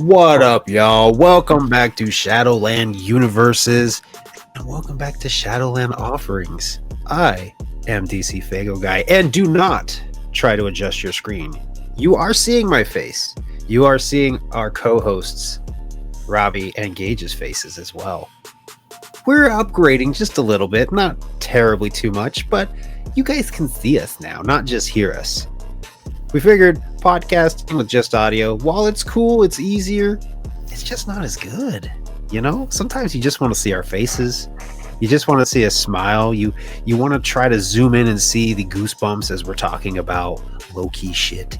What up, y'all? Welcome back to Shadowland Universes, and welcome back to Shadowland Offerings. I am DC Fago Guy, and do not try to adjust your screen. You are seeing my face. You are seeing our co-hosts, Robbie and Gage's faces as well. We're upgrading just a little bit, not terribly too much, but you guys can see us now, not just hear us. We figured podcasting with just audio, while it's cool, it's easier, it's just not as good. You know, sometimes you just want to see our faces. You just want to see a smile. You want to try to zoom in and see the goosebumps as we're talking about low-key shit.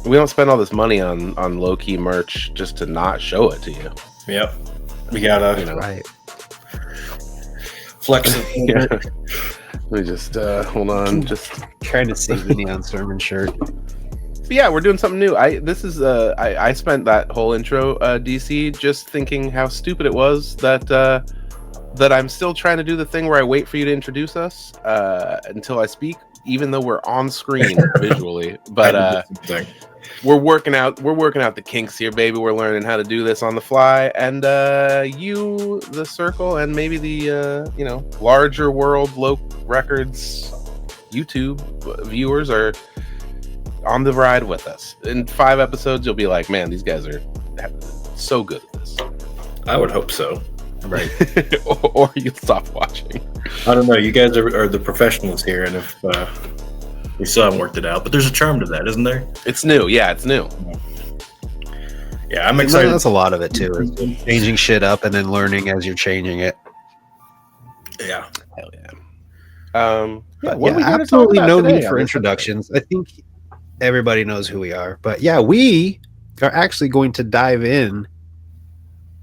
We don't spend all this money on low-key merch just to not show it to you. Yep. We gotta, right. Flex it. Yeah. Let me just hold on. Just trying to save the neon sermon shirt. But yeah, we're doing something new. I spent that whole intro, DC, just thinking how stupid it was that I'm still trying to do the thing where I wait for you to introduce us until I speak, even though we're on screen visually. But we're working out the kinks here, baby. We're learning how to do this on the fly, and you, the circle, and maybe the larger world Loc Records YouTube viewers are on the ride with us. In 5 episodes, you'll be like, man, these guys are so good at this. I would hope so. Right. or you'll stop watching. I don't know. You guys are the professionals here, and if we still haven't worked it out, but there's a charm to that, isn't there? It's new. Yeah, it's new. Yeah, I'm excited. That's a lot of it too. Is changing shit up and then learning as you're changing it. Yeah. Hell yeah. Absolutely no need for introductions. I think everybody knows who we are. But yeah, we are actually going to dive in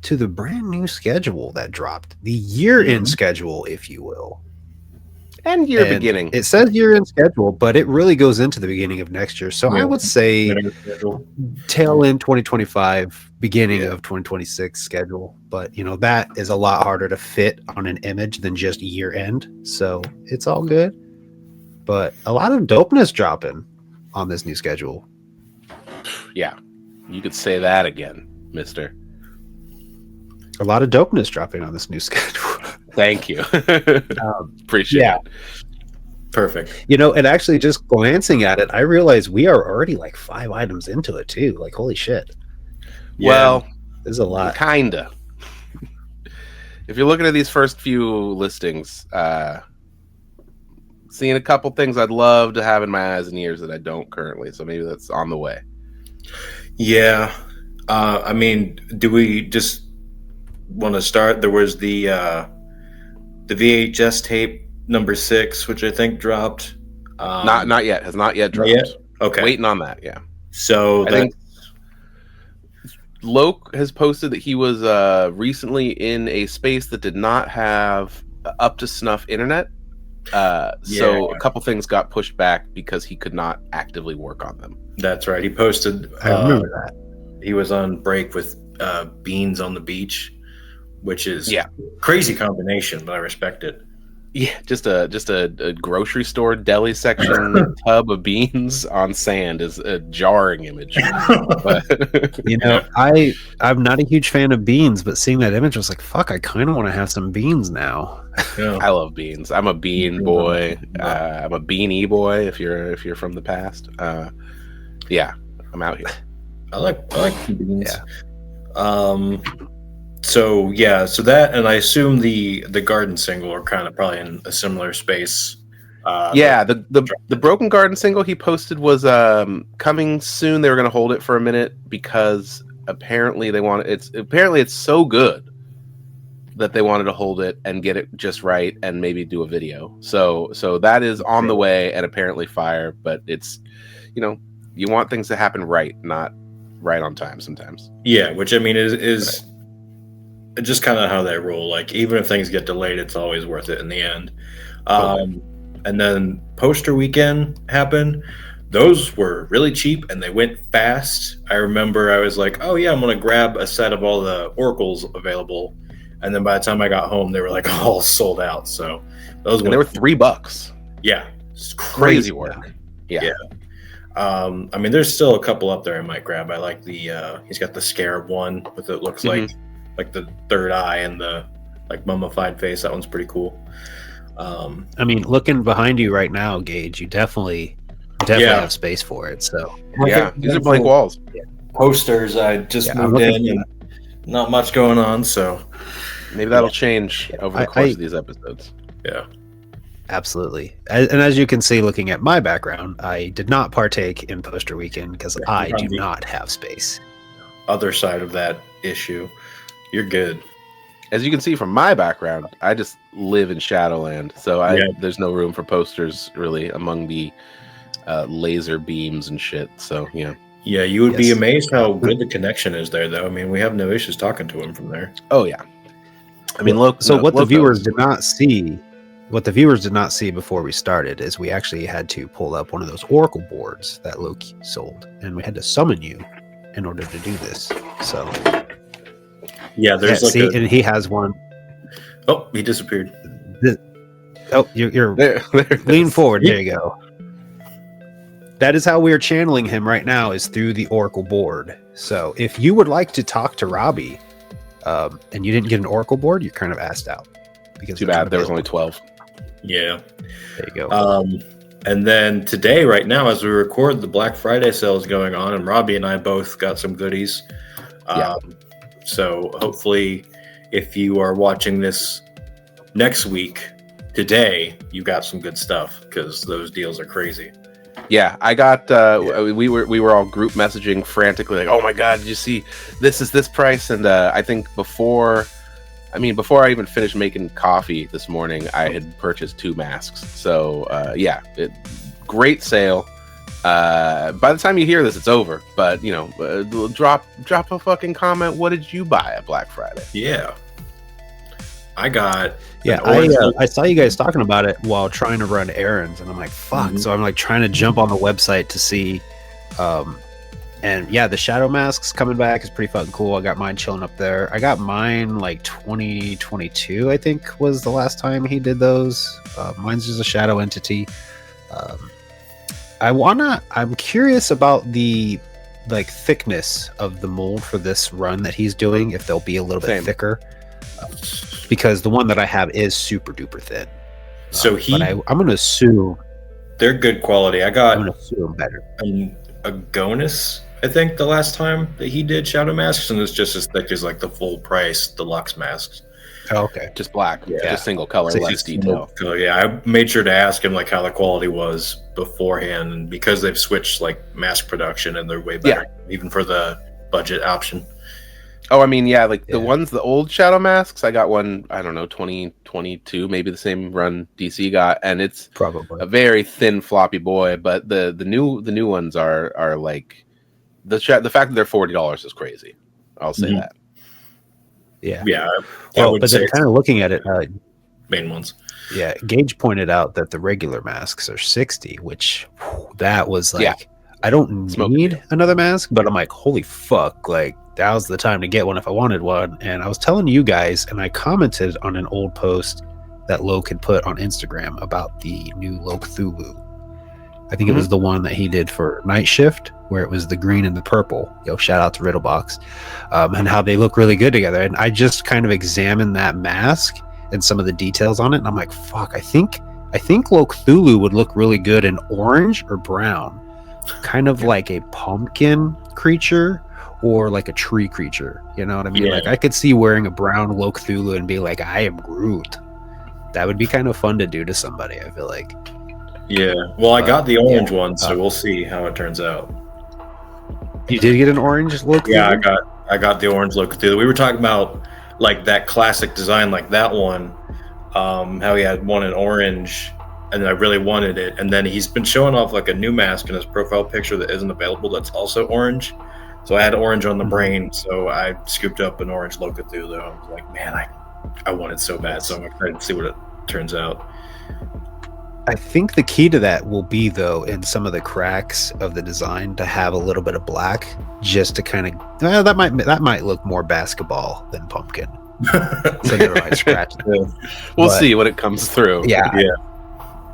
to the brand new schedule that dropped. The year-end schedule, if you will. And beginning. It says year-end schedule, but it really goes into the beginning of next year. So I would say tail end 2025, beginning of 2026 schedule. But, that is a lot harder to fit on an image than just year-end. So it's all good. But a lot of dopeness dropping on this new schedule. Yeah. You could say that again, mister. A lot of dopeness dropping on this new schedule. Thank you. Appreciate it. Perfect. And actually just glancing at it, I realized we are already like 5 items into it too. Like, holy shit. Yeah. Well, there's a lot. Kinda. If you're looking at these first few listings, seeing a couple things I'd love to have in my eyes and ears that I don't currently. So maybe that's on the way. Yeah. Do we just want to start? There was the VHS tape number 6, which I think dropped. Not yet. Has not yet dropped. Yet? Okay. Waiting on that. Yeah. So I think Loc has posted that he was recently in a space that did not have up to snuff internet. So a couple things got pushed back because he could not actively work on them. That's right. He posted. I remember that. He was on break with beans on the beach, which is crazy combination, but I respect it. Yeah, just a grocery store deli section tub of beans on sand is a jarring image. But, I'm not a huge fan of beans, but seeing that image, I was like, fuck, I kind of want to have some beans now. Yeah. I love beans. I'm a bean boy. I'm a beanie boy. If you're from the past, I'm out here. I like beans. Yeah. So that, and I assume the Garden single are kind of probably in a similar space. The Broken Garden single he posted was coming soon. They were going to hold it for a minute because apparently it's so good that they wanted to hold it and get it just right and maybe do a video. So that is on the way and apparently fire, but it's you want things to happen right, not right on time sometimes. Yeah, which I mean is just kind of how they roll. Like, even if things get delayed, it's always worth it in the end. And then poster weekend happened. Those were really cheap and they went fast. I remember I was like, oh yeah, I'm going to grab a set of all the oracles available. And then by the time I got home, they were like all sold out. So they were $3. Yeah. It's crazy work. Yeah. I mean, there's still a couple up there I might grab. I like the he's got the scarab one with it looks like the third eye and the like mummified face. That one's pretty cool. I mean, looking behind you right now, Gage, you definitely have space for it. So yeah, these are blank walls. Posters. I just moved in and not much going on, so maybe that'll change over the course of these episodes. Yeah. Absolutely. And as you can see, looking at my background, I did not partake in poster weekend because I do not have space. Other side of that issue, you're good. As you can see from my background, I just live in Shadowland, so there's no room for posters really among the laser beams and shit. So yeah, you would be amazed how good the connection is there, though. I mean, we have no issues talking to him from there. Oh yeah. I mean, the viewers did not see. What the viewers did not see before we started is we actually had to pull up one of those Oracle boards that Loki sold, and we had to summon you in order to do this. So, there's and he has one. Oh, he disappeared. You're there lean forward. There you go. That is how we are channeling him right now, is through the Oracle board. So, if you would like to talk to Robbie, and you didn't get an Oracle board, you're kind of asked out. Because too bad there was only 12. Yeah. There you go. And then today, right now, as we record, the Black Friday sale is going on, and Robbie and I both got some goodies. So hopefully, if you are watching this next week, today, you got some good stuff, because those deals are crazy. Yeah, I got. We were all group messaging frantically, like, "Oh my god, did you see this is this price?" And I think before I even finished making coffee this morning, I had purchased 2 masks. So great sale. By the time you hear this, it's over. But drop a fucking comment. What did you buy at Black Friday? Yeah, I got. Yeah, I saw you guys talking about it while trying to run errands, and I'm like, fuck. Mm-hmm. So I'm like trying to jump on the website to see. And yeah, the shadow masks coming back is pretty fucking cool. I got mine chilling up there. I got mine like 2022, I think, was the last time he did those. Mine's just a shadow entity. I'm curious about the like thickness of the mold for this run that he's doing, if they'll be a little bit thicker. Because the one that I have is super duper thin. So I'm going to assume they're good quality. I'm going to assume better. A Gonus, I think, the last time that he did shadow masks, and it's just as thick as like the full price deluxe masks. Oh, okay, just black, just single color, less detail. Yeah, I made sure to ask him like how the quality was beforehand, and because they've switched like mass production and they're way better, even for the budget option. Oh, I mean, the old shadow masks, I got one, I don't know, 2022, maybe the same run DC got, and it's probably a very thin, floppy boy. But the new ones are like the fact that they're $40 is crazy. I'll say that. Yeah. Well, but then kind of looking at it, main ones. Yeah, Gage pointed out that the regular masks are $60, which that was like, I don't need another mask, but I'm like, holy fuck, like. That was the time to get one if I wanted one. And I was telling you guys, and I commented on an old post that Loke had put on Instagram about the new Loke Thulu. I think it was the one that he did for Night Shift, where it was the green and the purple. Shout out to Riddlebox. And how they look really good together. And I just kind of examined that mask and some of the details on it. And I'm like, fuck, I think Loke Thulu would look really good in orange or brown. Kind of like a pumpkin creature. Or like a tree creature, you know what I mean? Like I could see wearing a brown Loke Thulu and be like, I am Groot. That would be kind of fun to do to somebody, I feel like. Yeah. Well, I got the orange one, so we'll see how it turns out. You did get an orange Loke Thulu? Yeah, I got the orange Loke Thulu. We were talking about like that classic design, like that one. How he had one in orange, and I really wanted it. And then he's been showing off like a new mask in his profile picture that isn't available. That's also orange. So I had orange on the brain, so I scooped up an orange Loke Thulu. I was like, man, I want it so bad, so I'm excited to see what it turns out. I think the key to that will be, though, in some of the cracks of the design, to have a little bit of black, just to kind of that might look more basketball than pumpkin. So never mind, scratch. We'll see when it comes through. Yeah.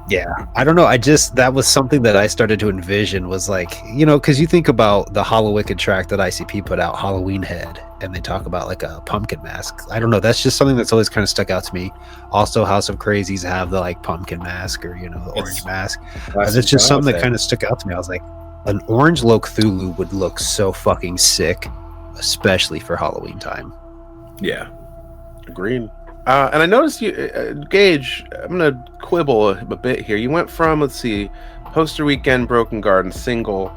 Yeah, I don't know. That was something that I started to envision was like, because you think about the Hallowicked track that ICP put out, Halloween Head, and they talk about like a pumpkin mask. I don't know. That's just something that's always kind of stuck out to me. Also, House of Crazies have the like pumpkin mask or, the orange mask. That's just something that kind of stuck out to me. I was like, an orange Cthulhu would look so fucking sick, especially for Halloween time. Yeah. Agreed. And I noticed you, Gage, I'm going to quibble a bit here. You went from, let's see, Poster Weekend, Broken Garden single,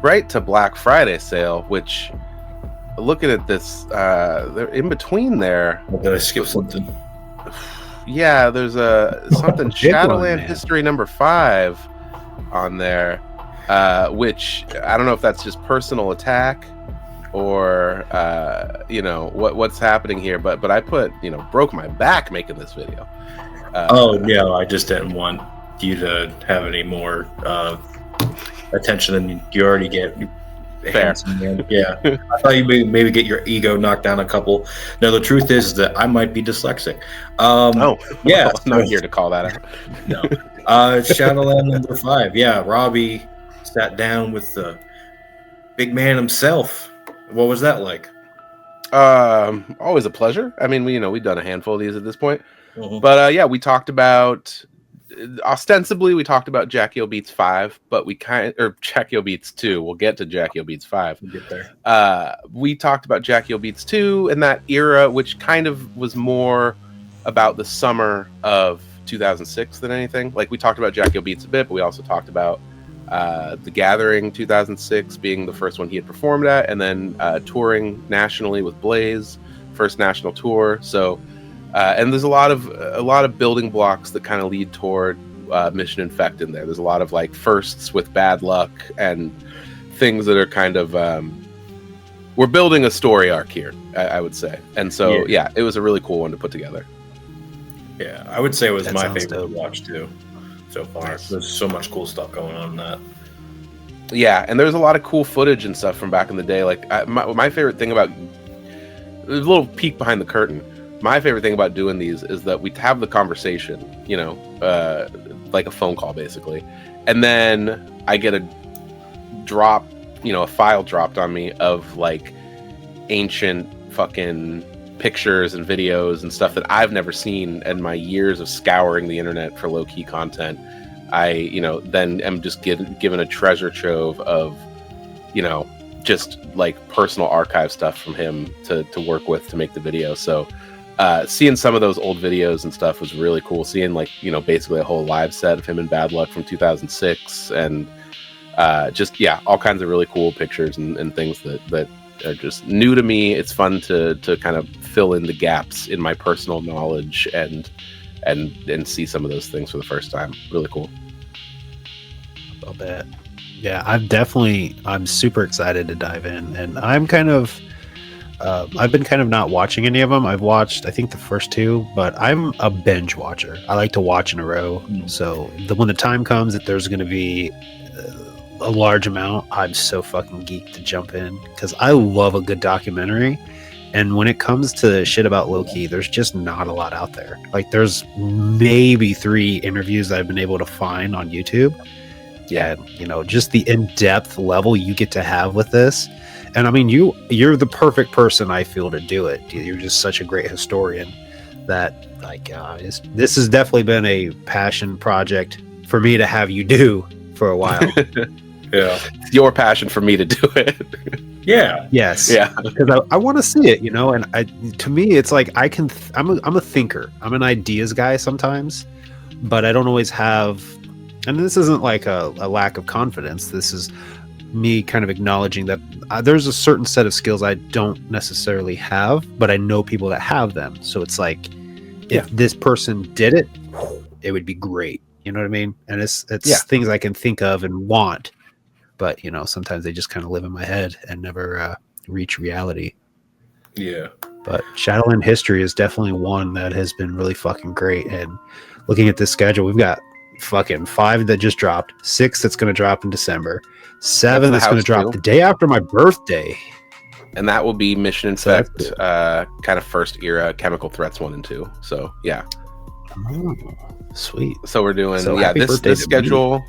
right to Black Friday sale, which, looking at this, in between there. Did I skip something? Yeah, there's something Shadowland History number 5 on there, which I don't know if that's just personal attack or what's happening here, but I put broke my back making this video. I just didn't want you to have any more attention than you already get. Fair. Yeah, I thought you maybe get your ego knocked down a couple. No, the truth is that I might be dyslexic. Yeah, I'm not here to call that out. No. Shadowland number 5. Yeah, Robbie sat down with the big man himself. What was that like? Always a pleasure. I mean, we've done a handful of these at this point. Mm-hmm. But we talked about, ostensibly we talked about Jackie O Beats 5, but Jackie O Beats 2. We'll get to Jackie O Beats 5. We'll get there. We talked about Jackie O Beats 2 and that era, which kind of was more about the summer of 2006 than anything. Like, we talked about Jackie O Beats a bit, but we also talked about The Gathering 2006 being the first one he had performed at, and then touring nationally with Blaze, first national tour. So and there's a lot of building blocks that kind of lead toward Mission Infect in there. There's a lot of like firsts with Bad Luck and things that are kind of we're building a story arc here, I would say. And so yeah, it was a really cool one to put together. Yeah, I would say it was my favorite to watch too so far. Nice. There's so much cool stuff going on in that. Yeah, and there's a lot of cool footage and stuff from back in the day. Like my favorite thing about, there's a little peek behind the curtain. My favorite thing about doing these is that we have the conversation, like a phone call basically, and then I get a drop, a file dropped on me of like ancient fucking pictures and videos and stuff that I've never seen in my years of scouring the internet for low-key content. I, then am just given a treasure trove of, just like personal archive stuff from him to work with to make the video. So seeing some of those old videos and stuff was really cool. Seeing like, basically a whole live set of him in Bad Luck from 2006 and all kinds of really cool pictures and things that are just new to me. It's fun to kind of fill in the gaps in my personal knowledge and see some of those things for the first time. Really cool. I'll bet. Yeah, I'm super excited to dive in, and I'm kind of I've been kind of not watching any of them. I've watched, I think, the first 2, but I'm a binge watcher. I like to watch in a row. So when the time comes that there's going to be a large amount, I'm so fucking geeked to jump in because I love a good documentary. And when it comes to shit about Loki, there's just not a lot out there. Like, there's maybe 3 interviews I've been able to find on YouTube. Yeah, just the in-depth level you get to have with this. And I mean, you're the perfect person, I feel, to do it. You're just such a great historian that, like, this has definitely been a passion project for me to have you do for a while. Yeah, it's your passion for me to do it. Yeah. Yes. Yeah. Because I want to see it, and to me, it's like I'm a thinker. I'm an ideas guy sometimes, but I don't always have. And this isn't like a lack of confidence. This is me kind of acknowledging that there's a certain set of skills I don't necessarily have, but I know people that have them. So it's like, if this person did it, it would be great. You know what I mean? And it's things I can think of and want, but sometimes they just kind of live in my head and never reach reality. Yeah. But Shadowland History is definitely one that has been really fucking great. And looking at this schedule, we've got fucking 5 that just dropped, 6 that's going to drop in December, 7 that's going to drop the day after my birthday, and that will be Mission Infect, kind of first era Chemical Threats 1 and 2. So yeah, Oh, sweet. So we're doing So happy this birthday to me. schedule.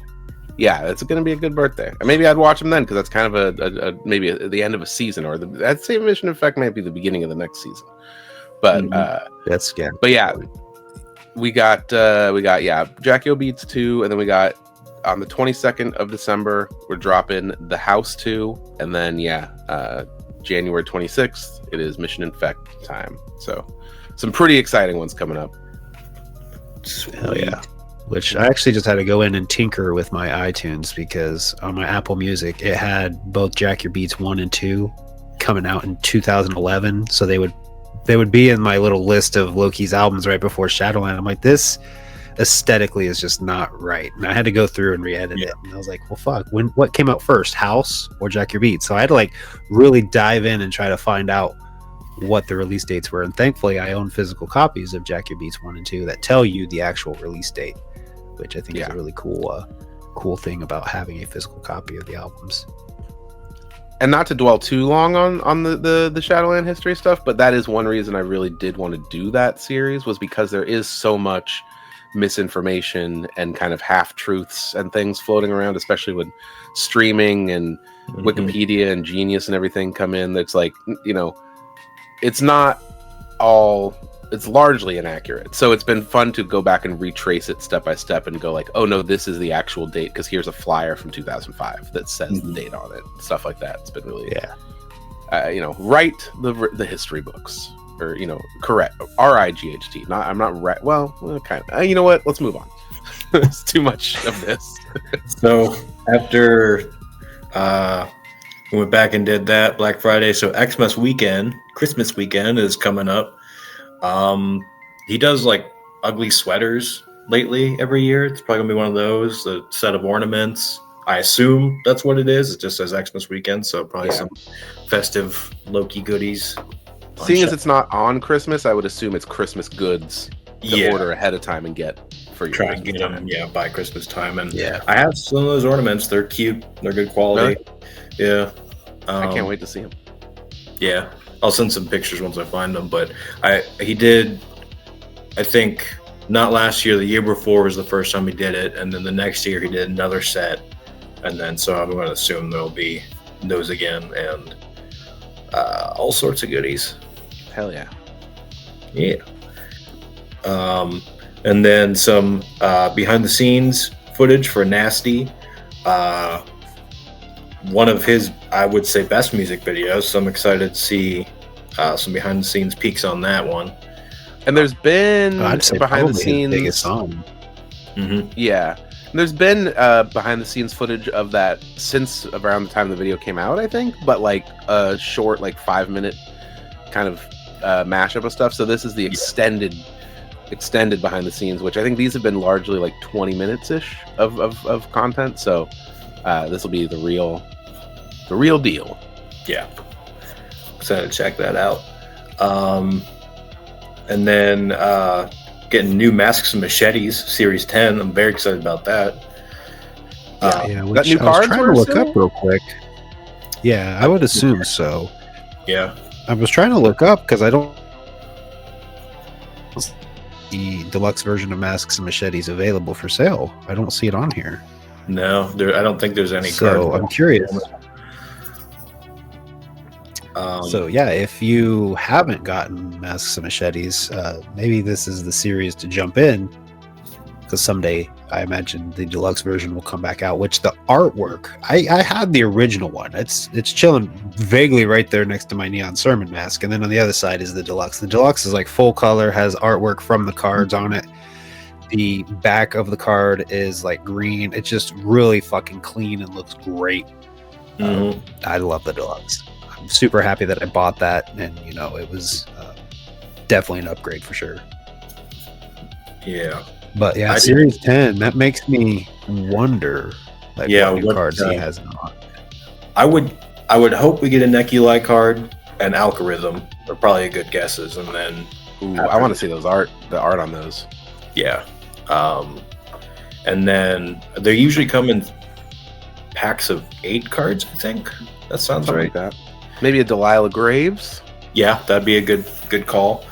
Yeah, it's going to be a good birthday. Maybe I'd watch them then because that's kind of a maybe the end of a season, or that same Mission Effect might be the beginning of the next season. But That's scary. but yeah, we got Jackie O Beats 2, and then we got on the 22nd of December we're dropping The House 2, and then January 26th it is Mission Effect time. So some pretty exciting ones coming up. Hell yeah. Which I actually just had to go in and tinker with my iTunes because on my Apple Music it had both Jack Your Beats 1 and 2 coming out in 2011, so they would be in my little list of Loki's albums right before Shadowland. I'm like, this aesthetically is just not right, and I had to go through and re-edit it, and I was like, well fuck, what came out first, House or Jack Your Beats? So I had to like really dive in and try to find out what the release dates were, and thankfully I own physical copies of Jack Your Beats 1 and 2 that tell you the actual release date, which I think is a really cool thing about having a physical copy of the albums. And not to dwell too long on the Shadowland history stuff, but that is one reason I really did want to do that series, was because there is so much misinformation and kind of half-truths and things floating around, especially when streaming and Wikipedia and Genius and everything come in. That's like, it's not all, it's largely inaccurate. So it's been fun to go back and retrace it step by step and go like, oh no, this is the actual date because here's a flyer from 2005 that says the date on it. Stuff like that. It's been really, write the history books, or correct, RIGHT. I'm not right. Well, kind of. You know what? Let's move on. It's too much of this. So after we went back and did that Black Friday, so Xmas weekend, Christmas weekend is coming up. He does like ugly sweaters lately every year. It's probably gonna be one of those, a set of ornaments. I assume that's what it is. It just says Xmas weekend, so probably some festive Loki goodies. Seeing as it's not on Christmas, I would assume it's Christmas goods to order ahead of time and get for your try and get them by Christmas time. And I have some of those ornaments. They're cute. They're good quality. Really? Yeah. I can't wait to see them. Yeah. I'll send some pictures once I find them. But he did, I think, not last year, the year before was the first time he did it. And then the next year he did another set. And then so I'm going to assume there'll be those again and all sorts of goodies. Hell yeah. Yeah. And then some behind the scenes footage for Nasty. One of his, I would say, best music videos. So I'm excited to see some behind the scenes peeks on that one. And there's been behind the scenes biggest song. Yeah. And there's been behind the scenes footage of that since around the time the video came out, I think, but like a short, like 5-minute kind of mashup of stuff. So this is the extended behind the scenes, which I think these have been largely like 20 minutes ish of content. So this will be the real deal. Yeah. Excited to check that out. And then getting new Masks and Machetes Series 10. I'm very excited about that. Which new I was cards trying to look up real quick. Yeah, I would assume so. Yeah. I was trying to look up because I don't the deluxe version of Masks and Machetes available for sale. I don't see it on here. No, I don't think there's any so cards. I'm curious. So yeah, if you haven't gotten Masks and Machetes, maybe this is the series to jump in, because someday I imagine the deluxe version will come back out. Which the artwork, I had the original one. It's chilling vaguely right there next to my Neon Sermon mask, and then on the other side is the deluxe. The deluxe is like full color, has artwork from the cards on it. The back of the card is like green. It's just really fucking clean and looks great. I love the deluxe. I'm super happy that I bought that, and it was definitely an upgrade for sure. Yeah. But yeah, Series 10, that makes me wonder what new cards he has on. I would hope we get a Neculai card and Algorithm. They're probably good guesses, and then I want to see the art on those. Yeah. And then they usually come in packs of 8 cards, I think. That sounds Something right. Like that. Maybe a Delilah Graves. Yeah, that'd be a good call.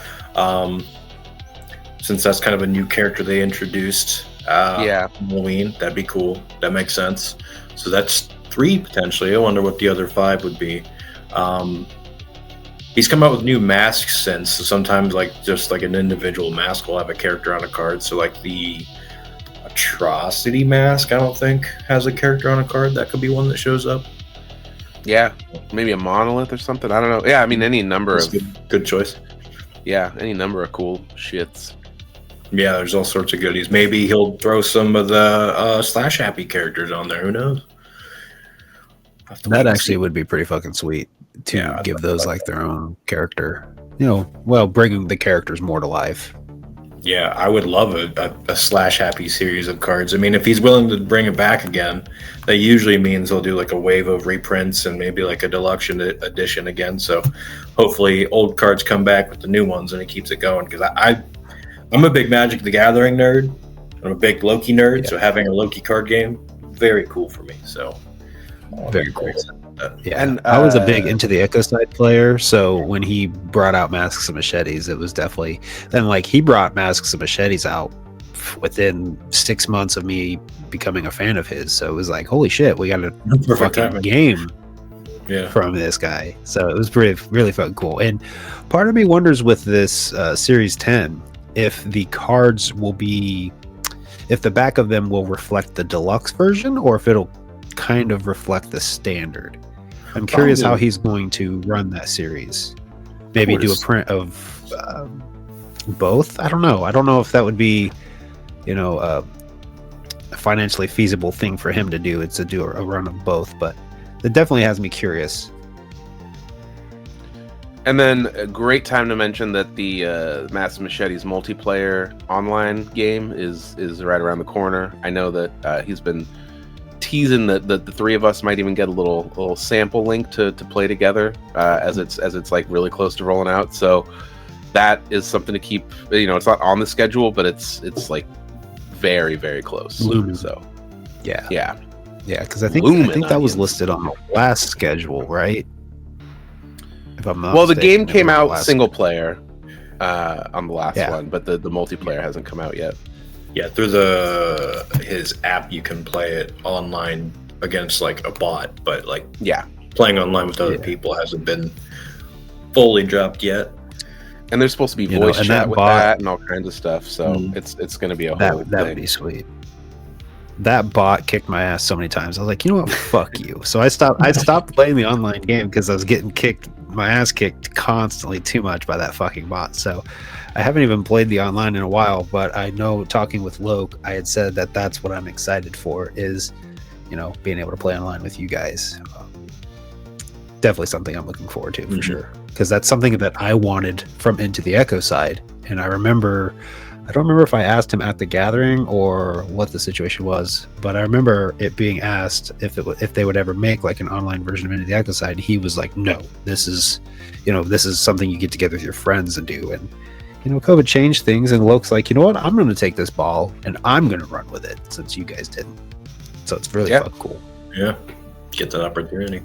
since that's kind of a new character they introduced. Halloween, that'd be cool. That makes sense. So that's 3 potentially. I wonder what the other 5 would be. He's come out with new masks since. So sometimes like just like an individual mask will have a character on a card. So like the Atrocity mask, I don't think has a character on a card. That could be one that shows up. Yeah, maybe a monolith or something. I don't know. Yeah, I mean any number That's of good choice. Yeah, any number of cool shits. Yeah, there's all sorts of goodies. Maybe he'll throw some of the Slash Happy characters on there. Who knows? That actually would be pretty fucking sweet to give those like their own character. You know, well, bringing the characters more to life. Yeah, I would love a Slash Happy series of cards. I mean, if he's willing to bring it back again, that usually means he'll do like a wave of reprints and maybe like a deluxe edition again. So hopefully old cards come back with the new ones and he keeps it going. Because I'm a big Magic the Gathering nerd. I'm a big Loki nerd. Yeah. So having a Loki card game, very cool for me. So very cool. Yeah, and I was a big Into the Echo Side player, so when he brought out Masks and Machetes, it was definitely then like he brought Masks and Machetes out within 6 months of me becoming a fan of his. So it was like, holy shit, we got a fucking game from this guy. So it was really fucking cool. And part of me wonders with this Series 10 if the cards will be, if the back of them will reflect the deluxe version or if it'll kind of reflect the standard. I'm curious how he's going to run that series. Maybe do a print of both. I don't know. I don't know if that would be, you know, a financially feasible thing for him to do. It's to do a run of both, but it definitely has me curious. And then a great time to mention that the Masks and Machetes multiplayer online game is right around the corner. I know that he's been teasing that the 3 of us might even get a little sample link to play together as it's like really close to rolling out. So that is something to keep. You know, it's not on the schedule, but it's like very, very close. Lumen. So yeah, because I think that was listed on the last schedule, right? If I'm not the game came out single player on the last one, but the multiplayer hasn't come out yet. Yeah, through his app, you can play it online against like a bot, but like playing online with other people hasn't been fully dropped yet. And there's supposed to be voice chat with that and all kinds of stuff, so it's going to be a whole thing. That would be sweet. That bot kicked my ass so many times. I was like, you know what, fuck you. So I stopped playing the online game because I was getting my ass kicked constantly too much by that fucking bot. So I haven't even played the online in a while, but I know talking with Loke, I had said that that's what I'm excited for is, you know, being able to play online with you guys. Definitely something I'm looking forward to for sure. Because that's something that I wanted from Into the Echo Side. And I don't remember if I asked him at the gathering or what the situation was, but I remember it being asked if they would ever make like an online version of Into the Echo Side. He was like, no, this is something you get together with your friends and do. And you know, COVID changed things, and Loke's like, you know what? I'm going to take this ball, and I'm going to run with it, since you guys didn't. So it's really fucking cool. Yeah, get that opportunity.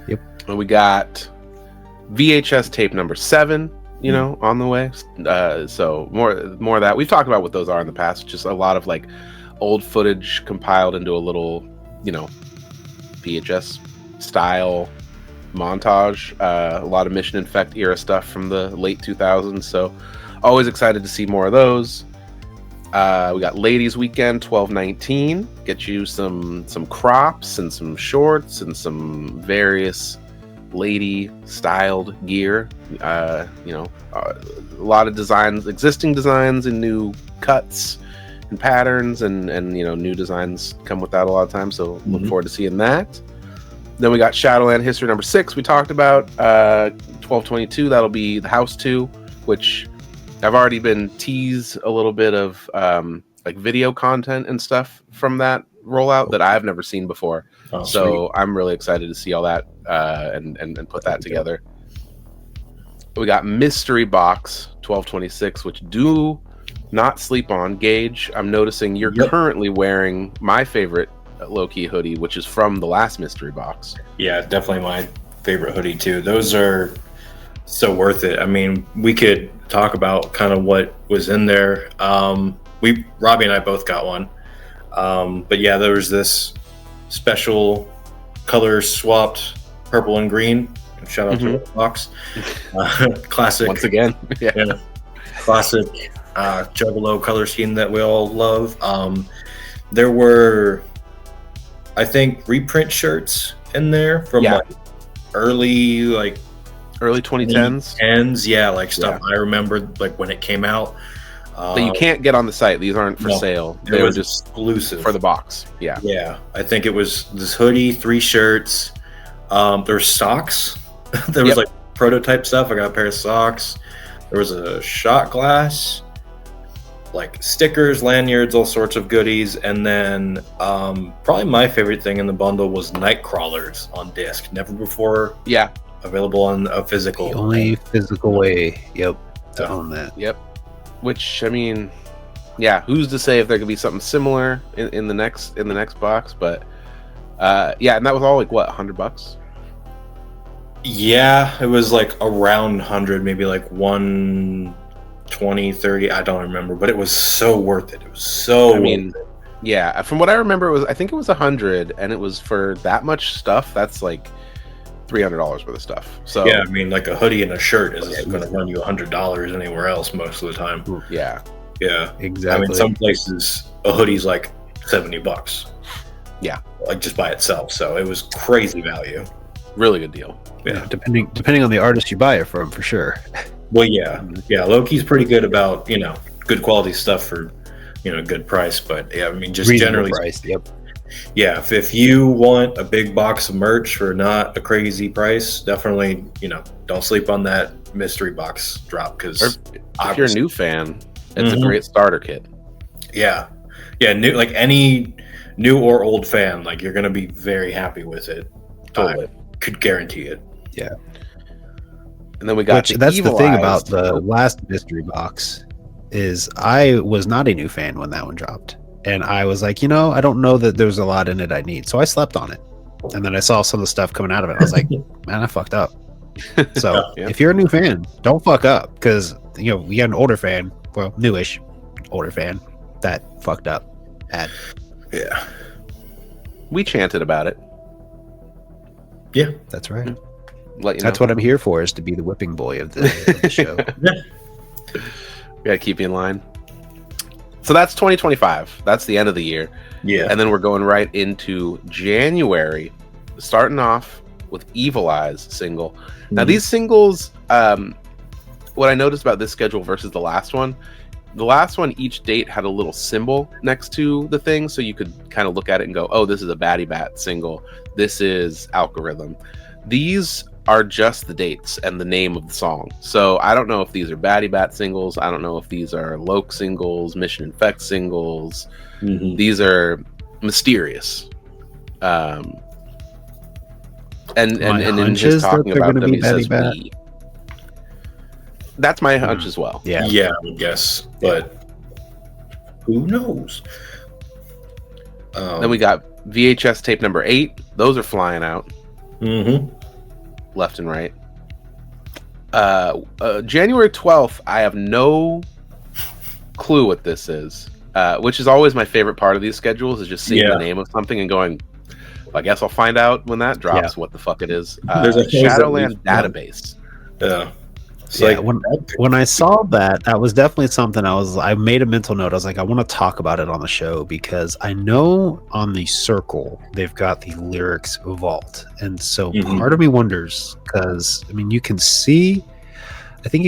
Yep. Well, we got VHS tape number 7, you know, on the way. So more of that. We've talked about what those are in the past. Just a lot of like old footage compiled into a little, you know, VHS style montage. A lot of Mission Infect era stuff from the late 2000s, so always excited to see more of those. We got Ladies Weekend 12/19, get you some crops and some shorts and some various lady styled gear. You know, a lot of designs, existing designs and new cuts and patterns, and you know, new designs come with that a lot of times, so look forward to seeing that. Then we got Shadowland History number 6 we talked about. 12/22, that'll be the House 2, which I've already been teased a little bit of like video content and stuff from that rollout that I've never seen before. So sweet. I'm really excited to see all that and put that together. We got Mystery Box 12/26, which do not sleep on. Gage, I'm noticing you're currently wearing my favorite low-key hoodie, which is from the last Mystery Box. Yeah, definitely my favorite hoodie too. Those are so worth it. I mean, we could talk about kind of what was in there. Robbie and I both got one. But yeah, there was this special color swapped purple and green. Shout out to the box. Classic. Once again. Yeah. Classic Juggalo color scheme that we all love. There were, I think, reprint shirts in there from like early 2010s. Yeah, like stuff I remember like when it came out. That you can't get on the site. These aren't for sale. They were just exclusive for the box. Yeah. Yeah. I think it was this hoodie, 3 shirts. There's socks. There was like prototype stuff. I got a pair of socks. There was a shot glass, like stickers, lanyards, all sorts of goodies. And then probably my favorite thing in the bundle was night crawlers on disc. Never before available on a physical. The only physical way, to own that. Yep. Which, I mean, who's to say if there could be something similar in the next box? But and that was all like what, $100? Yeah, it was like around 100, maybe like 120, 30. I don't remember, but it was so worth it. It was so. Yeah. From what I remember, I think it was 100, and it was for that much stuff. That's like $300 worth of stuff. So yeah, I mean, like a hoodie and a shirt is going to run you $100 anywhere else most of the time. Yeah, exactly. I mean, some places a hoodie's like $70. Yeah, like just by itself. So it was crazy value. Really good deal. Yeah, depending on the artist you buy it from, for sure. Well, yeah. Loki's pretty good about good quality stuff for good price. But yeah, I mean, just reasonable generally price. Yep. Yeah, if you want a big box of merch for not a crazy price, definitely, don't sleep on that mystery box drop, because if you're a new fan, it's a great starter kit. Yeah, new, like any new or old fan, like you're gonna be very happy with it. Totally. I could guarantee it. Yeah. And then we got that's the thing about the last mystery box is I was not a new fan when that one dropped. And I was like, I don't know that there's a lot in it I need. So I slept on it. And then I saw some of the stuff coming out of it. I was like, man, I fucked up. So if you're a new fan, don't fuck up. Because, we got an older fan, well, newish older fan that fucked up. Yeah. We chanted about it. Yeah. That's right. That's what I'm here for, is to be the whipping boy of the show. We got to keep you in line. So that's 2025. That's the end of the year. Yeah. And then we're going right into January, starting off with Evil Eyes single. Now, these singles, what I noticed about this schedule versus the last one, each date had a little symbol next to the thing, so you could kind of look at it and go, oh, this is a Batty Bat single. This is Algorithm. These are just the dates and the name of the song. So I don't know if these are Batty Bat singles. I don't know if these are Loke singles, Mission Infect singles. These are mysterious. And in his talking about them, he says we. That's my hunch as well. Yeah, I would guess, but who knows? Then we got VHS tape number 8. Those are flying out. Left and right. January 12th, I have no clue what this is, which is always my favorite part of these schedules, is just seeing the name of something and going, I guess I'll find out when that drops what the fuck it is. There's a Shadowland database. Yeah. When I saw that was definitely something I made a mental note. I was like, I want to talk about it on the show, because I know on the Circle they've got the lyrics vault, and so part of me wonders, because I think you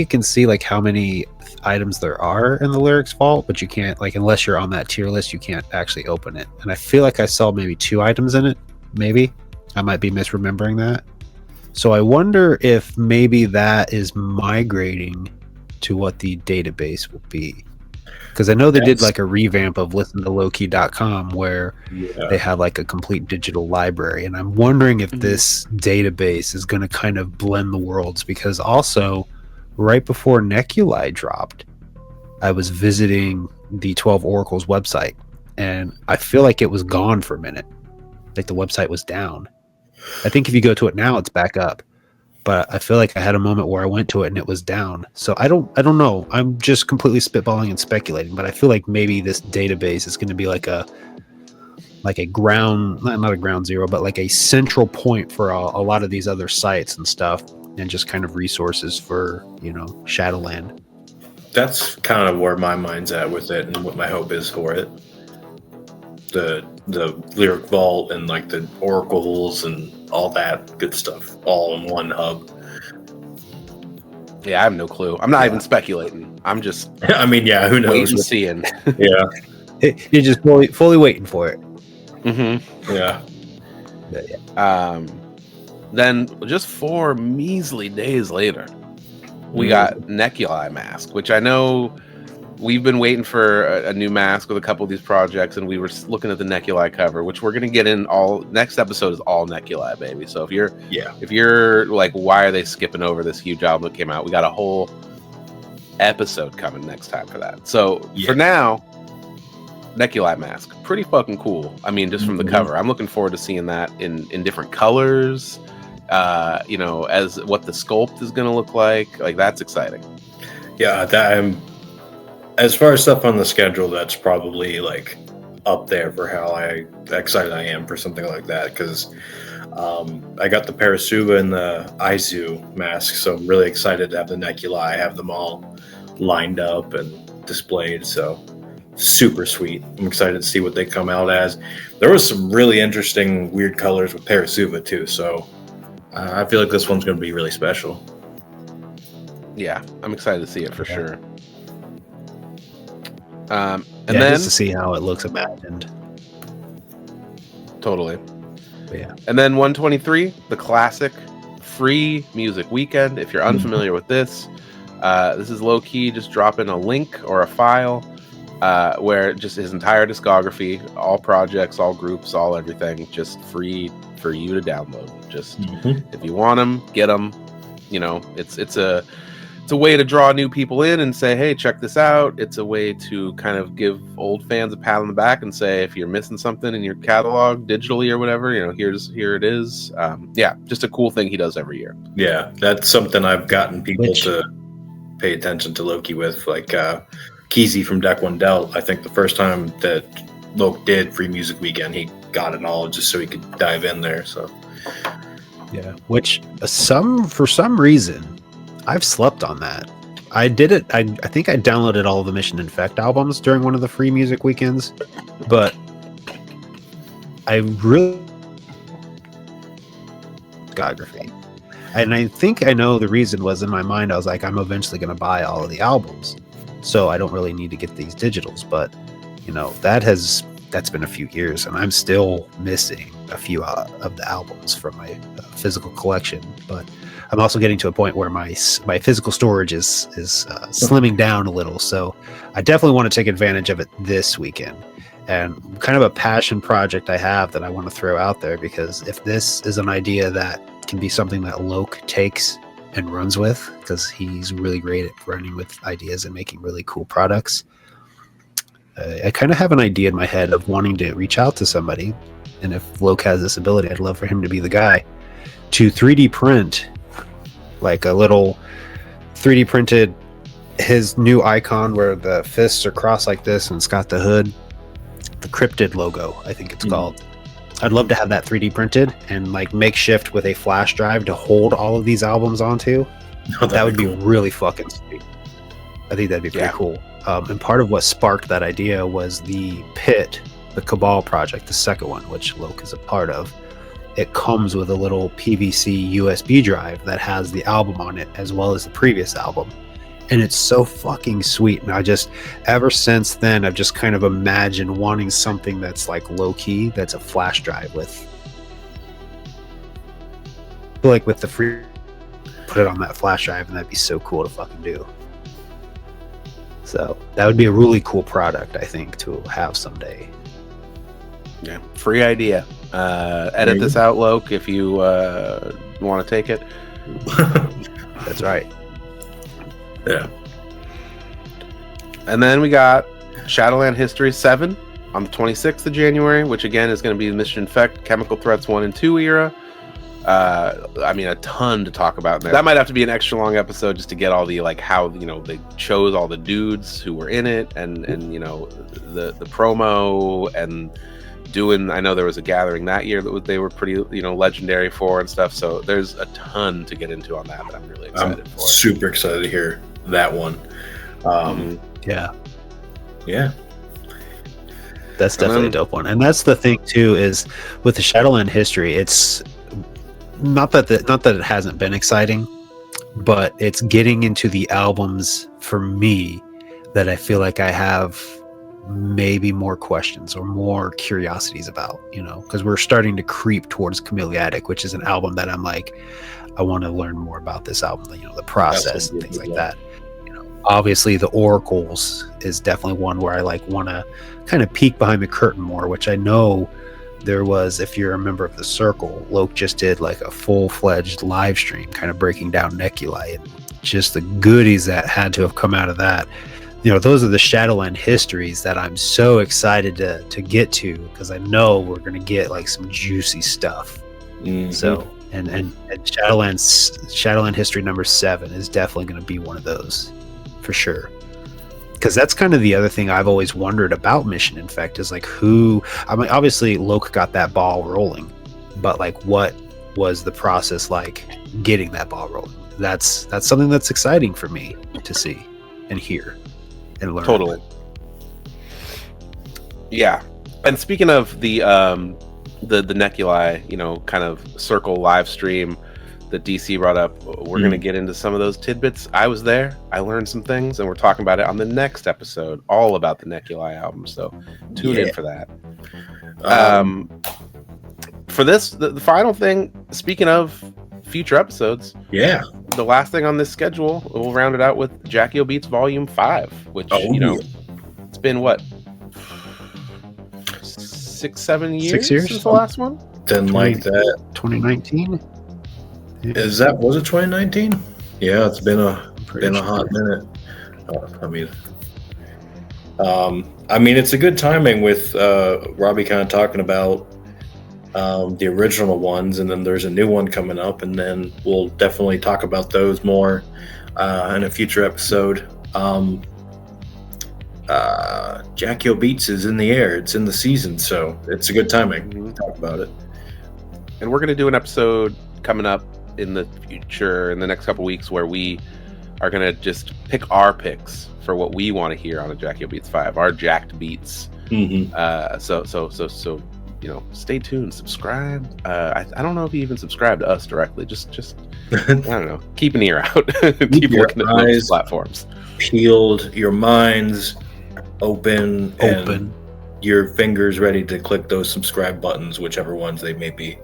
can see like how many items there are in the lyrics vault, but you can't, like, unless you're on that tier list, you can't actually open it. And I feel like I saw maybe 2 items in it. Maybe I might be misremembering that. So I wonder if maybe that is migrating to what the database will be. Because I know they did like a revamp of listentolowkey.com where they have like a complete digital library. And I'm wondering if this database is going to kind of blend the worlds. Because also, right before Neculi dropped, I was visiting the 12 Oracles website. And I feel like it was gone for a minute. Like the website was down. I think if you go to it now, it's back up. but I feel like I had a moment where I went to it and it was down. So I don't know. I'm just completely spitballing and speculating, but I feel like maybe this database is going to be like a ground, not a ground zero, but like a central point for a lot of these other sites and stuff, and just kind of resources for, Shadowland. That's kind of where my mind's at with it, and what my hope is for it. The lyric vault and like the oracles and all that good stuff, all in one hub. Yeah, I have no clue. I'm not even speculating. I'm just. I mean, yeah, who knows? Wait and seeing. Yeah, You're just fully waiting for it. Mm-hmm. Yeah. Then just 4 measly days later, we got Neculi Mask, which I know we've been waiting for a new mask with a couple of these projects, and we were looking at the Neculi cover, which we're gonna get in next episode is all Neculi, baby. So if you're like, why are they skipping over this huge album that came out? We got a whole episode coming next time for that. So for now, Neculi Mask, pretty fucking cool. I mean, just from the cover, I'm looking forward to seeing that in different colors. As what the sculpt is going to look like. Like, that's exciting. Yeah, as far as stuff on the schedule, that's probably like up there for how excited I am for something like that, because I got the Parasuba and the Aizu mask, so I'm really excited to have the Neculi. I have them all lined up and displayed, so super sweet. I'm excited to see what they come out as. There was some really interesting weird colors with Parasuba too, so I feel like this one's going to be really special. Yeah, I'm excited to see it for sure. And then just to see how it looks imagined. Totally. But yeah. And then 123, the classic free music weekend. If you're unfamiliar with this is low key just dropping a link or a file where just his entire discography, all projects, all groups, all everything, just free for you to download. Just if you want them, get them. It's a way to draw new people in and say, hey, check this out. It's a way to kind of give old fans a pat on the back and say, if you're missing something in your catalog digitally or whatever, here it is. Just a cool thing he does every year. Yeah, that's something I've gotten people to pay attention to Loki with, like Keezy from Deck One Dealt. I think the first time that Loki did Free Music Weekend, he got it all just so he could dive in there. So yeah, which for some reason I've slept on that. I did it. I think I downloaded all of the Mission Infect albums during one of the Free Music Weekends, but I really discography. And I think I know the reason was, in my mind, I was like, I'm eventually going to buy all of the albums, so I don't really need to get these digitals. But that's been a few years, and I'm still missing a few of the albums from my physical collection. But I'm also getting to a point where my physical storage is slimming down a little, so I definitely want to take advantage of it this weekend. And kind of a passion project I have that I want to throw out there, because if this is an idea that can be something that Loke takes and runs with, because he's really great at running with ideas and making really cool products, I kind of have an idea in my head of wanting to reach out to somebody, and if Loke has this ability, I'd love for him to be the guy to 3D print, like a little 3D printed his new icon where the fists are crossed like this, and it's got the hood, the Cryptid logo, I think it's called. I'd love to have that 3D printed and like makeshift with a flash drive to hold all of these albums onto. That would be really fucking sweet. I think that'd be pretty cool. And part of what sparked that idea was the Pit, the Cabal project, the second one, which Loke is a part of. It comes with a little PVC USB drive that has the album on it as well as the previous album. And it's so fucking sweet. And ever since then, I've just kind of imagined wanting something that's like low key, that's a flash drive with the free, put it on that flash drive, and that'd be so cool to fucking do. So that would be a really cool product, I think, to have someday. Yeah, free idea. Edit this out, Loke, if you want to take it. That's right. Yeah. And then we got Shadowland History 7 on the 26th of January, which again is going to be the Mission Infect, Chemical Threats 1 and 2 era. I mean, a ton to talk about in there. That might have to be an extra long episode just to get all the like how they chose all the dudes who were in it, and the promo and doing. I know there was a gathering that year that they were pretty legendary for and stuff. So there's a ton to get into on that I'm really excited for. Super excited to hear that one. Yeah. That's definitely a dope one. And that's the thing too, is with the Shadowland history, it's not that it hasn't been exciting, but it's getting into the albums for me that I feel like I have maybe more questions or more curiosities about, because we're starting to creep towards Chameleatic, which is an album that I'm like, I want to learn more about this album, the process and things like that. Obviously the Oracles is definitely one where I like want to kind of peek behind the curtain more, which I know there was, if you're a member of the Circle, Loke just did like a full-fledged live stream kind of breaking down Neculi, and just the goodies that had to have come out of that. Those are the Shadowland histories that I'm so excited to get to, because I know we're going to get like some juicy stuff. So and Shadowland history number 7 is definitely going to be one of those for sure. Because that's kind of the other thing I've always wondered about Mission Infect is like obviously Loke got that ball rolling, but like what was the process like getting that ball rolling? That's something that's exciting for me to see and hear and learn. Totally. Yeah. And speaking of the Neculi, kind of Circle live stream that DC brought up, we're going to get into some of those tidbits. I was there, I learned some things, and we're talking about it on the next episode, all about the Neculi album. So tune in for that. For this, the final thing, speaking of future episodes, the last thing on this schedule, we'll round it out with Jackie O Beats Volume 5, which it's been what, 6-7 years? 6 years since the last one. Then like that 2019. was it 2019? Yeah, it's been a hot minute. I mean, it's a good timing with Robbie kind of talking about the original ones, and then there's a new one coming up, and then we'll definitely talk about those more in a future episode. Jackie O Beats is in the air. It's in the season, so it's a good timing to talk about it. And we're going to do an episode coming up in the future, in the next couple weeks, where we are going to just pick our picks for what we want to hear on a Jackie O Beats 5, our jacked beats. So stay tuned, subscribe. I don't know if you even subscribe to us directly. Just I don't know. Keep an ear out. Keep looking at those platforms. Peeled, your minds open, and your fingers ready to click those subscribe buttons, whichever ones they may be,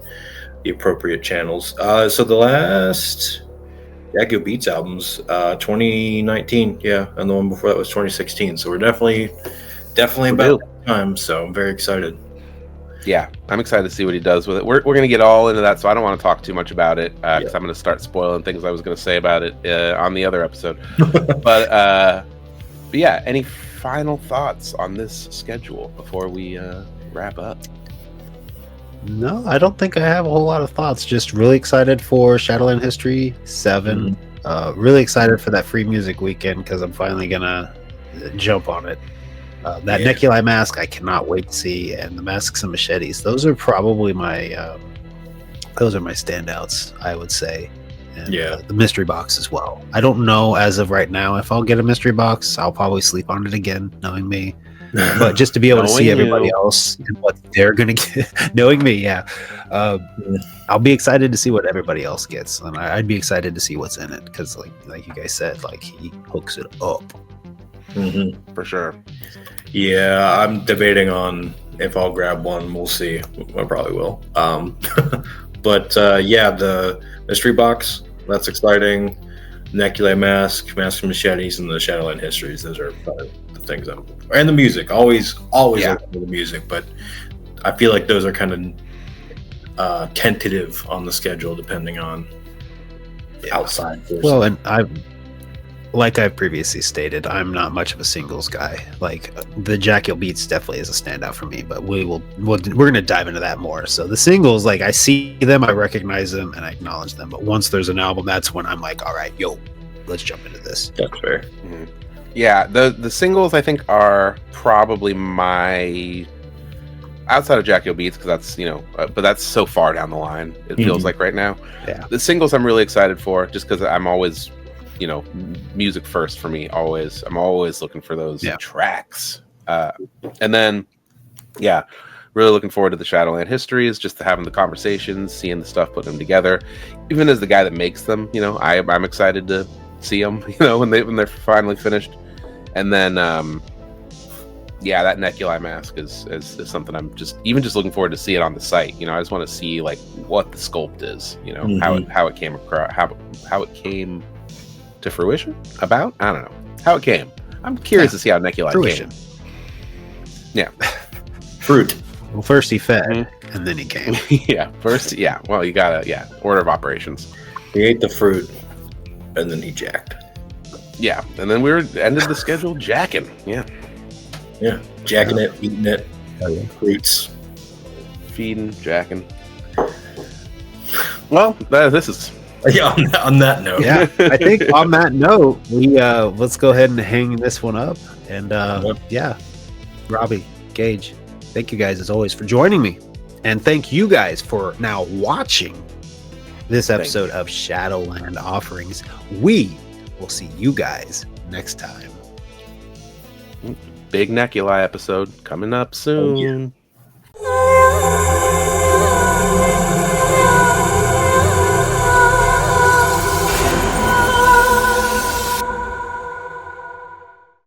the appropriate channels. So the last Jackie O Beats albums, 2019, and the one before that was 2016. So we're definitely about that time. So I'm very excited. Yeah, I'm excited to see what he does with it. We're going to get all into that, so I don't want to talk too much about it because I'm going to start spoiling things I was going to say about it on the other episode. But yeah, any final thoughts on this schedule before we wrap up? No, I don't think I have a whole lot of thoughts. Just really excited for Shadowland History 7. Really excited for that free music weekend because I'm finally going to jump on it. That Neculi mask, I cannot wait to see, and the Masks and Machetes. Those are probably my standouts, I would say. And, the mystery box as well. I don't know as of right now if I'll get a mystery box. I'll probably sleep on it again, knowing me. But just to be able to see everybody else and what they're gonna get, knowing me, I'll be excited to see what everybody else gets, and I'd be excited to see what's in it because, like you guys said, like he hooks it up. For sure. Yeah, I'm debating on if I'll grab one. We'll see. I probably will. But the mystery box, that's exciting. Neculi mask and machetes, and the Shadowland histories. Those are probably the things and the music. Always looking for the music, but I feel like those are kind of tentative on the schedule, depending on outside forces. Well, and like I've previously stated, I'm not much of a singles guy. Like the Jackal Beats definitely is a standout for me, but we're gonna dive into that more. So the singles, like I see them, I recognize them, and I acknowledge them. But once there's an album, that's when I'm like, all right, yo, let's jump into this. That's fair. Mhm. Yeah, the singles I think are probably my outside of Jackal Beats, because that's but that's so far down the line. It feels like right now. Yeah. The singles I'm really excited for, just because I'm always, music first for me. Always, I'm always looking for those tracks. And then, yeah, really looking forward to the Shadowland histories, just to having the conversations, seeing the stuff, putting them together. Even as the guy that makes them, I'm excited to see them. When they're finally finished. And then, that Neculi mask is something I'm just looking forward to see it on the site. I just want to see like what the sculpt is. How it came across, how it came to fruition. I don't know how it came. I'm curious to see how Neculi came. Yeah, fruit. Well, first he fed, and then he came. First, well, you gotta, order of operations. He ate the fruit, and then he jacked. Yeah, and then ended the schedule jacking. Yeah, jacking it, eating it, fruits, feeding, jacking. Well, this is on that note. Yeah, I think on that note, we let's go ahead and hang this one up. And Robbie, Gage, thank you guys as always for joining me, and thank you guys for now watching this episode of Shadowland Offerings. We will see you guys next time. Big Neculi episode coming up soon. Oh, yeah.